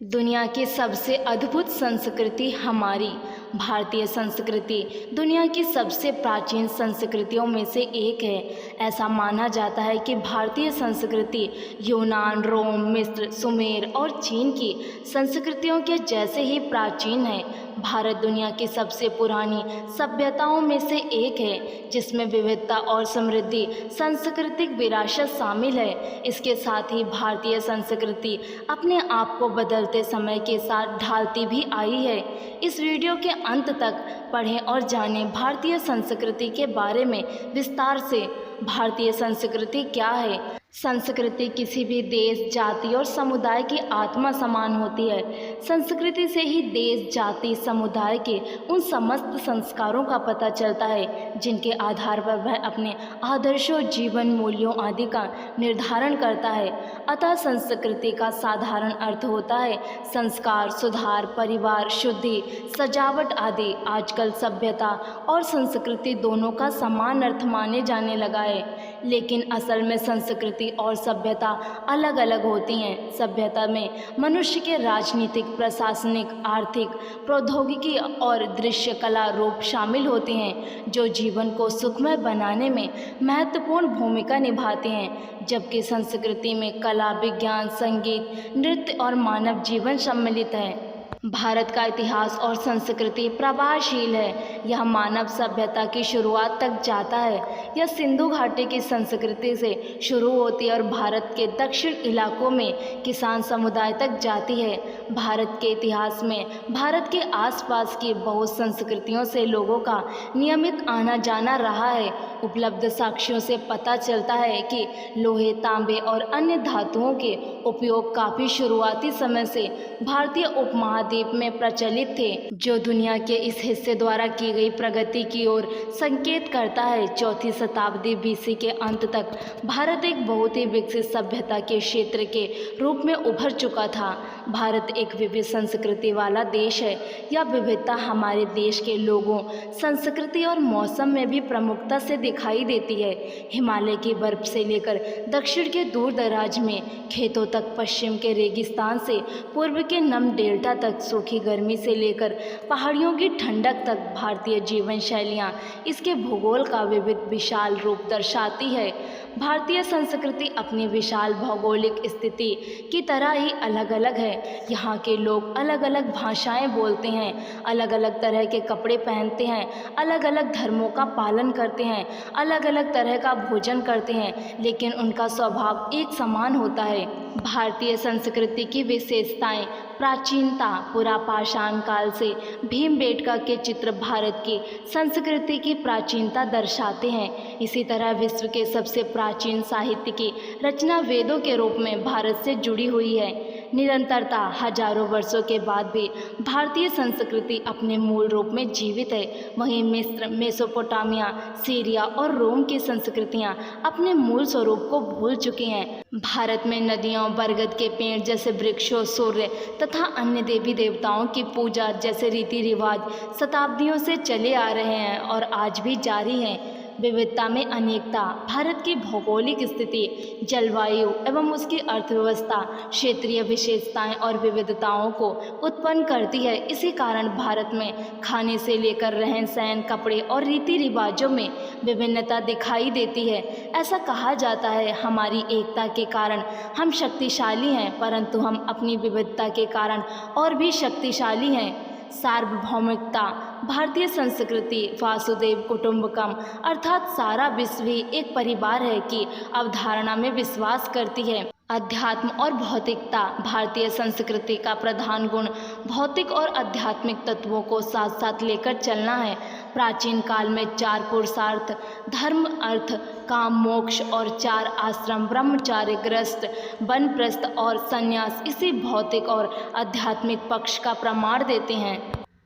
दुनिया की सबसे अद्भुत संस्कृति हमारी भारतीय संस्कृति दुनिया की सबसे प्राचीन संस्कृतियों में से एक है। ऐसा माना जाता है कि भारतीय संस्कृति यूनान, रोम, मिस्र, सुमेर और चीन की संस्कृतियों के जैसे ही प्राचीन है। भारत दुनिया की सबसे पुरानी सभ्यताओं में से एक है, जिसमें विविधता और समृद्धि सांस्कृतिक विरासत शामिल है। इसके साथ ही भारतीय संस्कृति अपने आप को बदलते समय के साथ ढालती भी आई है। इस वीडियो के अंत तक पढ़ें और जानें भारतीय संस्कृति के बारे में विस्तार से। भारतीय संस्कृति क्या है? संस्कृति किसी भी देश, जाति और समुदाय की आत्मा समान होती है। संस्कृति से ही देश, जाति, समुदाय के उन समस्त संस्कारों का पता चलता है जिनके आधार पर वह अपने आदर्शों, जीवन मूल्यों आदि का निर्धारण करता है। अतः संस्कृति का साधारण अर्थ होता है संस्कार, सुधार, परिवार, शुद्धि, सजावट आदि। आजकल सभ्यता और संस्कृति दोनों का समान अर्थ माने जाने लगा है, लेकिन असल में संस्कृति और सभ्यता अलग अलग होती हैं। सभ्यता में मनुष्य के राजनीतिक, प्रशासनिक, आर्थिक, प्रौद्योगिकी और दृश्य कला रूप शामिल होते हैं, जो जीवन को सुखमय बनाने में महत्वपूर्ण भूमिका निभाते हैं। जबकि संस्कृति में कला, विज्ञान, संगीत, नृत्य और मानव जीवन सम्मिलित है। भारत का इतिहास और संस्कृति प्रभावशील है। यह मानव सभ्यता की शुरुआत तक जाता है। यह सिंधु घाटी की संस्कृति से शुरू होती है और भारत के दक्षिण इलाकों में किसान समुदाय तक जाती है। भारत के इतिहास में भारत के आसपास की बहुत संस्कृतियों से लोगों का नियमित आना जाना रहा है। उपलब्ध साक्ष्यों से पता चलता है कि लोहे, तांबे और अन्य धातुओं के उपयोग काफ़ी शुरुआती समय से भारतीय उपमहाद्वीप में प्रचलित थे, जो दुनिया के इस हिस्से द्वारा की गई प्रगति की ओर संकेत करता है। चौथी शताब्दी बीसी के अंत तक भारत एक बहुत ही विकसित सभ्यता के क्षेत्र के रूप में उभर चुका था। भारत एक विविध संस्कृति वाला देश है। यह विविधता हमारे देश के लोगों, संस्कृति और मौसम में भी प्रमुखता से दिखाई देती है। हिमालय की बर्फ से लेकर दक्षिण के दूर दराज में खेतों तक, पश्चिम के रेगिस्तान से पूर्व के नम डेल्टा तक, सूखी गर्मी से लेकर पहाड़ियों की ठंडक तक, भारतीय जीवन शैलियाँ इसके भूगोल का विविध विशाल रूप दर्शाती है। भारतीय संस्कृति अपनी विशाल भौगोलिक स्थिति की तरह ही अलग अलग है। यहाँ के लोग अलग अलग भाषाएं बोलते हैं, अलग अलग तरह के कपड़े पहनते हैं, अलग अलग धर्मों का पालन करते हैं, अलग अलग तरह का भोजन करते हैं, लेकिन उनका स्वभाव एक समान होता है। भारतीय संस्कृति की विशेषताएं: प्राचीनता। पुरापाषाण काल से भीमबेटका के चित्र भारत की संस्कृति की प्राचीनता दर्शाते हैं। इसी तरह विश्व के सबसे प्राचीन साहित्य की रचना वेदों के रूप में भारत से जुड़ी हुई है। निरंतरता। हजारों वर्षों के बाद भी भारतीय संस्कृति अपने मूल रूप में जीवित है। वहीं मिस्र, मेसोपोटामिया, सीरिया और रोम की संस्कृतियां अपने मूल स्वरूप को भूल चुकी हैं। भारत में नदियों, बरगद के पेड़ जैसे वृक्षों, सूर्य तथा अन्य देवी देवताओं की पूजा जैसे रीति रिवाज शताब्दियों से चले आ रहे हैं और आज भी जारी हैं। विविधता में अनेकता। भारत की भौगोलिक स्थिति, जलवायु एवं उसकी अर्थव्यवस्था क्षेत्रीय विशेषताएं और विविधताओं को उत्पन्न करती है। इसी कारण भारत में खाने से लेकर रहन सहन, कपड़े और रीति रिवाजों में विभिन्नता दिखाई देती है। ऐसा कहा जाता है, हमारी एकता के कारण हम शक्तिशाली हैं, परंतु हम अपनी विविधता के कारण और भी शक्तिशाली हैं। सार्वभौमिकता। भारतीय संस्कृति वासुदेव कुटुंबकम अर्थात सारा विश्व ही एक परिवार है की अवधारणा में विश्वास करती है। अध्यात्म और भौतिकता। भारतीय संस्कृति का प्रधान गुण भौतिक और आध्यात्मिक तत्वों को साथ साथ लेकर चलना है। प्राचीन काल में 4 पुरुषार्थ, धर्म, अर्थ, काम, मोक्ष और 4 आश्रम, ब्रह्मचार्य, गृहस्थ, वानप्रस्थ और संन्यास इसी भौतिक और आध्यात्मिक पक्ष का प्रमाण देते हैं।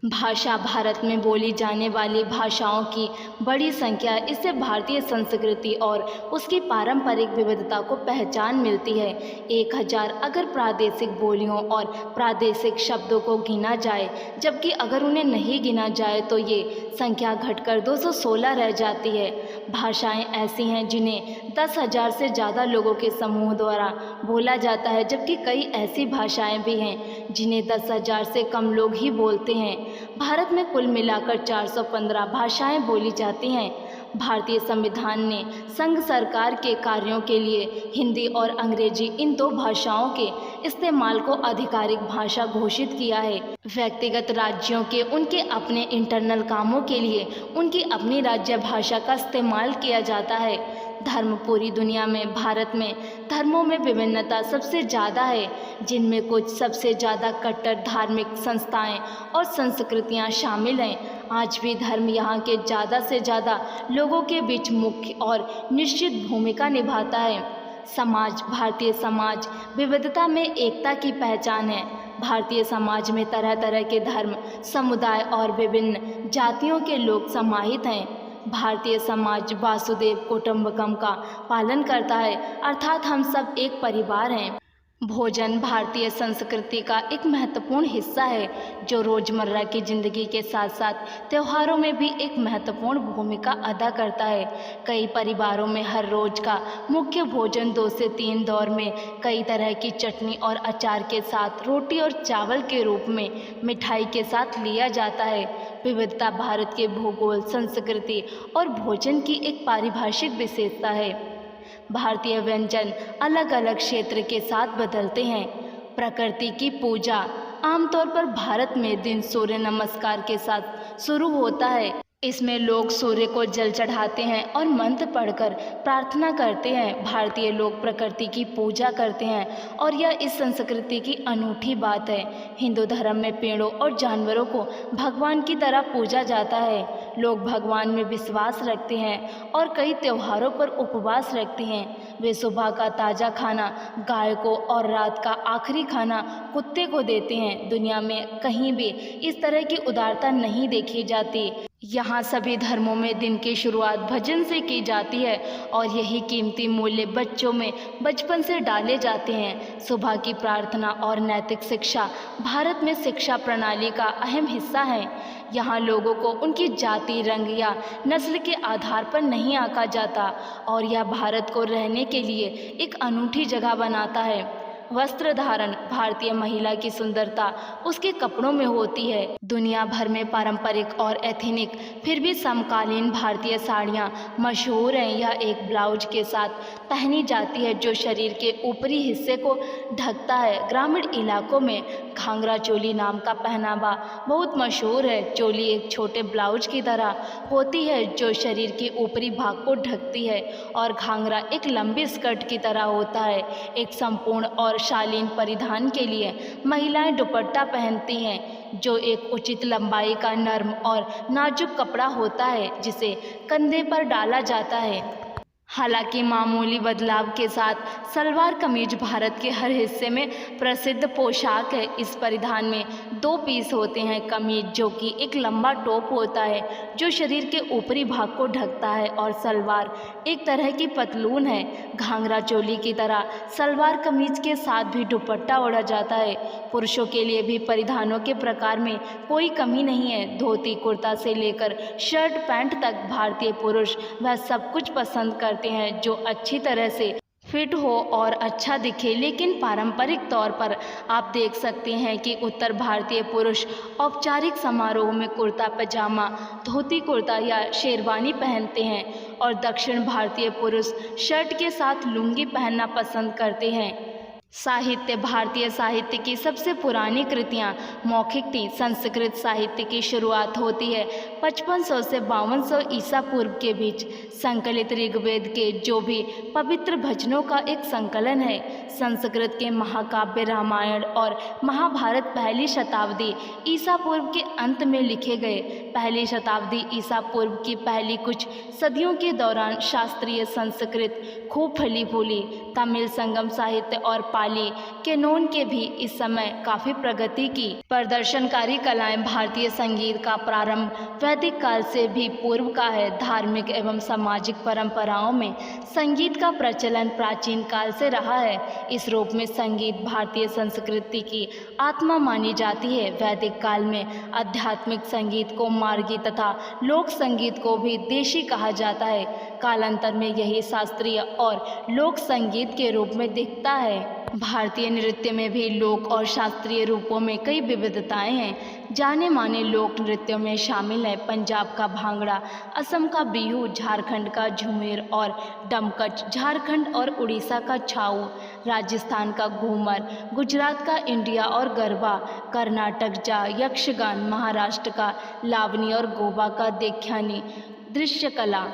भाषा। भारत में बोली जाने वाली भाषाओं की बड़ी संख्या, इससे भारतीय संस्कृति और उसकी पारंपरिक विविधता को पहचान मिलती है। 1000 अगर प्रादेशिक बोलियों और प्रादेशिक शब्दों को गिना जाए, जबकि अगर उन्हें नहीं गिना जाए तो ये संख्या घटकर 216 रह जाती है। भाषाएं ऐसी हैं जिन्हें 10,000 से ज़्यादा लोगों के समूह द्वारा बोला जाता है, जबकि कई ऐसी भाषाएं भी हैं जिन्हें 10,000 से कम लोग ही बोलते हैं। भारत में कुल मिलाकर 415 भाषाएं बोली जाती हैं। भारतीय संविधान ने संघ सरकार के कार्यों के लिए हिंदी और अंग्रेजी इन दो भाषाओं के इस्तेमाल को आधिकारिक भाषा घोषित किया है। व्यक्तिगत राज्यों के उनके अपने इंटरनल कामों के लिए उनकी अपनी राज्य भाषा का इस्तेमाल किया जाता है। धर्म पूरी दुनिया में भारत में धर्मों में विभिन्नता सबसे ज़्यादा है, जिनमें कुछ सबसे ज़्यादा कट्टर धार्मिक संस्थाएं और संस्कृतियां शामिल हैं। आज भी धर्म यहाँ के ज़्यादा से ज़्यादा लोगों के बीच मुख्य और निश्चित भूमिका निभाता है। समाज भारतीय समाज विविधता में एकता की पहचान है। भारतीय समाज में तरह तरह के धर्म, समुदाय और विभिन्न जातियों के लोग समाहित हैं। भारतीय समाज वासुदेव कुटुंबकम का पालन करता है, अर्थात हम सब एक परिवार हैं। भोजन भारतीय संस्कृति का एक महत्वपूर्ण हिस्सा है, जो रोज़मर्रा की ज़िंदगी के साथ साथ त्योहारों में भी एक महत्वपूर्ण भूमिका अदा करता है। कई परिवारों में हर रोज़ का मुख्य भोजन 2 से 3 दौर में कई तरह की चटनी और अचार के साथ रोटी और चावल के रूप में मिठाई के साथ लिया जाता है। विविधता भारत के भूगोल, संस्कृति और भोजन की एक पारिभाषिक विशेषता है। भारतीय व्यंजन अलग अलग क्षेत्र के साथ बदलते हैं। प्रकृति की पूजा आमतौर पर भारत में दिन सूर्य नमस्कार के साथ शुरू होता है। इसमें लोग सूर्य को जल चढ़ाते हैं और मंत्र पढ़कर प्रार्थना करते हैं। भारतीय लोग प्रकृति की पूजा करते हैं और यह इस संस्कृति की अनूठी बात है। हिंदू धर्म में पेड़ों और जानवरों को भगवान की तरह पूजा जाता है। लोग भगवान में विश्वास रखते हैं और कई त्योहारों पर उपवास रखते हैं। वे सुबह का ताज़ा खाना गाय को और रात का आखिरी खाना कुत्ते को देते हैं। दुनिया में कहीं भी इस तरह की उदारता नहीं देखी जाती। यहाँ सभी धर्मों में दिन की शुरुआत भजन से की जाती है और यही कीमती मूल्य बच्चों में बचपन से डाले जाते हैं। सुबह की प्रार्थना और नैतिक शिक्षा भारत में शिक्षा प्रणाली का अहम हिस्सा है। यहाँ लोगों को उनकी जाति, रंग या नस्ल के आधार पर नहीं आंका जाता और यह भारत को रहने के लिए एक अनूठी जगह बनाता है। वस्त्र धारण भारतीय महिला की सुंदरता उसके कपड़ों में होती है। दुनिया भर में पारंपरिक और एथनिक फिर भी समकालीन भारतीय साड़ियाँ मशहूर हैं। यह एक ब्लाउज के साथ पहनी जाती है जो शरीर के ऊपरी हिस्से को ढकता है। ग्रामीण इलाकों में घाघरा चोली नाम का पहनावा बहुत मशहूर है। चोली एक छोटे ब्लाउज की तरह होती है जो शरीर के ऊपरी भाग को ढकती है और घाघरा एक लंबी स्कर्ट की तरह होता है। एक संपूर्ण और शालीन परिधान के लिए महिलाएं दुपट्टा पहनती हैं, जो एक उचित लंबाई का नर्म और नाजुक कपड़ा होता है जिसे कंधे पर डाला जाता है। हालांकि मामूली बदलाव के साथ सलवार कमीज भारत के हर हिस्से में प्रसिद्ध पोशाक है। इस परिधान में 2 पीस होते हैं। कमीज जो कि एक लंबा टॉप होता है जो शरीर के ऊपरी भाग को ढकता है और सलवार एक तरह की पतलून है। घाघरा चोली की तरह सलवार कमीज के साथ भी दुपट्टा ओढ़ा जाता है। पुरुषों के लिए भी परिधानों के प्रकार में कोई कमी नहीं है। धोती कुर्ता से लेकर शर्ट पैंट तक भारतीय पुरुष वह सब कुछ पसंद करते हैं जो अच्छी तरह से फिट हो और अच्छा दिखे। लेकिन पारंपरिक तौर पर आप देख सकते हैं कि उत्तर भारतीय पुरुष औपचारिक समारोह में कुर्ता पजामा, धोती कुर्ता या शेरवानी पहनते हैं और दक्षिण भारतीय पुरुष शर्ट के साथ लुंगी पहनना पसंद करते हैं। साहित्य भारतीय साहित्य की सबसे पुरानी कृतियाँ मौखिक थीं। संस्कृत साहित्य की शुरुआत होती है 5500 से 5200 ईसा पूर्व के बीच। संकलित ऋग्वेद के जो भी पवित्र भजनों का एक संकलन है। संस्कृत के महाकाव्य रामायण और महाभारत पहली शताब्दी ईसा पूर्व के अंत में लिखे गए। पहली शताब्दी ईसा पूर्व की पहली कुछ सदियों के दौरान शास्त्रीय संस्कृत खूब फली फूली। तमिल संगम साहित्य और कव्वाली, कैनोन के भी इस समय काफ़ी प्रगति की। प्रदर्शनकारी कलाएं भारतीय संगीत का प्रारंभ वैदिक काल से भी पूर्व का है। धार्मिक एवं सामाजिक परंपराओं में संगीत का प्रचलन प्राचीन काल से रहा है। इस रूप में संगीत भारतीय संस्कृति की आत्मा मानी जाती है। वैदिक काल में आध्यात्मिक संगीत को मार्गी तथा लोक संगीत को भी देशी कहा जाता है। कालांतर में यही शास्त्रीय और लोक संगीत के रूप में दिखता है। भारतीय नृत्य में भी लोक और शास्त्रीय रूपों में कई विविधताएं हैं। जाने माने लोक नृत्यों में शामिल है पंजाब का भांगड़ा, असम का बिहू, झारखंड का झूमेर और डमकच, झारखंड और उड़ीसा का छाऊ, राजस्थान का घूमर, गुजरात का इंडिया और गरबा, कर्नाटक जा यक्षगान, महाराष्ट्र का लावनी और गोवा का देख्यानी। दृश्य कला।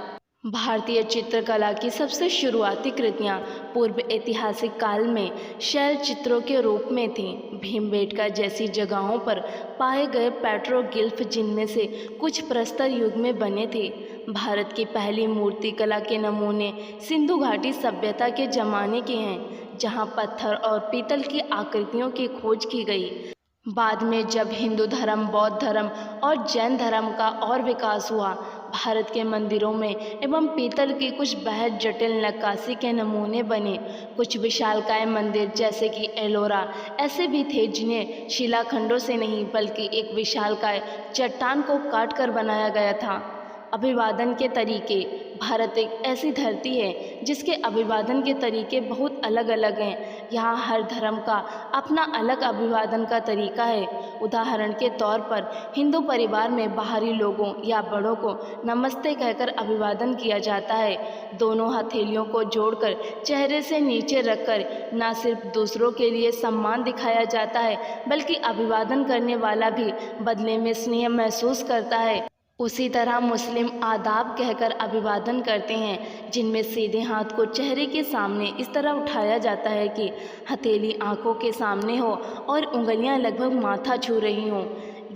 भारतीय चित्रकला की सबसे शुरुआती कृतियाँ पूर्व ऐतिहासिक काल में शैल चित्रों के रूप में थीं। भीमबेटका जैसी जगहों पर पाए गए पेट्रोग्लिफ जिनमें से कुछ प्रस्तर युग में बने थे। भारत की पहली मूर्तिकला के नमूने सिंधु घाटी सभ्यता के ज़माने के हैं, जहाँ पत्थर और पीतल की आकृतियों की खोज की गई। बाद में जब हिंदू धर्म, बौद्ध धर्म और जैन धर्म का और विकास हुआ, भारत के मंदिरों में एवं पीतल की कुछ बेहद जटिल नक्काशी के नमूने बने। कुछ विशालकाय मंदिर जैसे कि एलोरा ऐसे भी थे जिन्हें शिलाखंडों से नहीं बल्कि एक विशालकाय चट्टान को काटकर बनाया गया था। अभिवादन के तरीके। भारत एक ऐसी धरती है जिसके अभिवादन के तरीके बहुत अलग अलग हैं। यहाँ हर धर्म का अपना अलग अभिवादन का तरीका है। उदाहरण के तौर पर हिंदू परिवार में बाहरी लोगों या बड़ों को नमस्ते कहकर अभिवादन किया जाता है। दोनों हथेलियों को जोड़कर चेहरे से नीचे रखकर न सिर्फ दूसरों के लिए सम्मान दिखाया जाता है बल्कि अभिवादन करने वाला भी बदले में स्नेह महसूस करता है। उसी तरह मुस्लिम आदाब कहकर अभिवादन करते हैं, जिनमें सीधे हाथ को चेहरे के सामने इस तरह उठाया जाता है कि हथेली आंखों के सामने हो और उंगलियां लगभग माथा छू रही हों।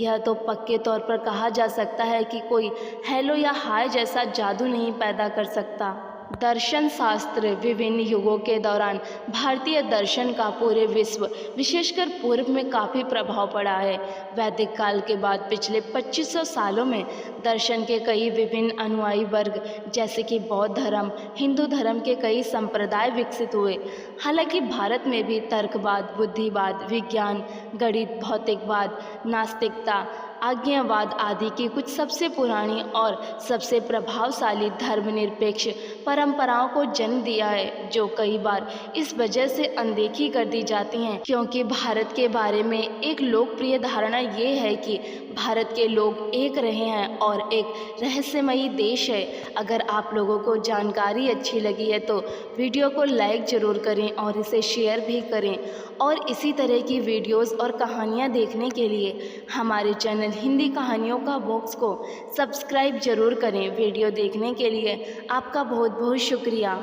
यह तो पक्के तौर पर कहा जा सकता है कि कोई हेलो या हाय जैसा जादू नहीं पैदा कर सकता। दर्शन शास्त्र। विभिन्न युगों के दौरान भारतीय दर्शन का पूरे विश्व विशेषकर पूर्व में काफ़ी प्रभाव पड़ा है। वैदिक काल के बाद पिछले 2500 सालों में दर्शन के कई विभिन्न अनुयायी वर्ग जैसे कि बौद्ध धर्म, हिंदू धर्म के कई संप्रदाय विकसित हुए। हालांकि भारत में भी तर्कवाद, बुद्धिवाद, विज्ञान, गणित, भौतिकवाद, नास्तिकता, आज्ञावाद आदि की कुछ सबसे पुरानी और सबसे प्रभावशाली धर्मनिरपेक्ष परंपराओं को जन्म दिया है, जो कई बार इस वजह से अनदेखी कर दी जाती हैं क्योंकि भारत के बारे में एक लोकप्रिय धारणा ये है कि भारत के लोग एक रहे हैं और एक रहस्यमयी देश है। अगर आप लोगों को जानकारी अच्छी लगी है तो वीडियो को लाइक ज़रूर करें और इसे शेयर भी करें। और इसी तरह की वीडियोस और कहानियाँ देखने के लिए हमारे चैनल हिंदी कहानियों का बॉक्स को सब्सक्राइब ज़रूर करें। वीडियो देखने के लिए आपका बहुत बहुत शुक्रिया।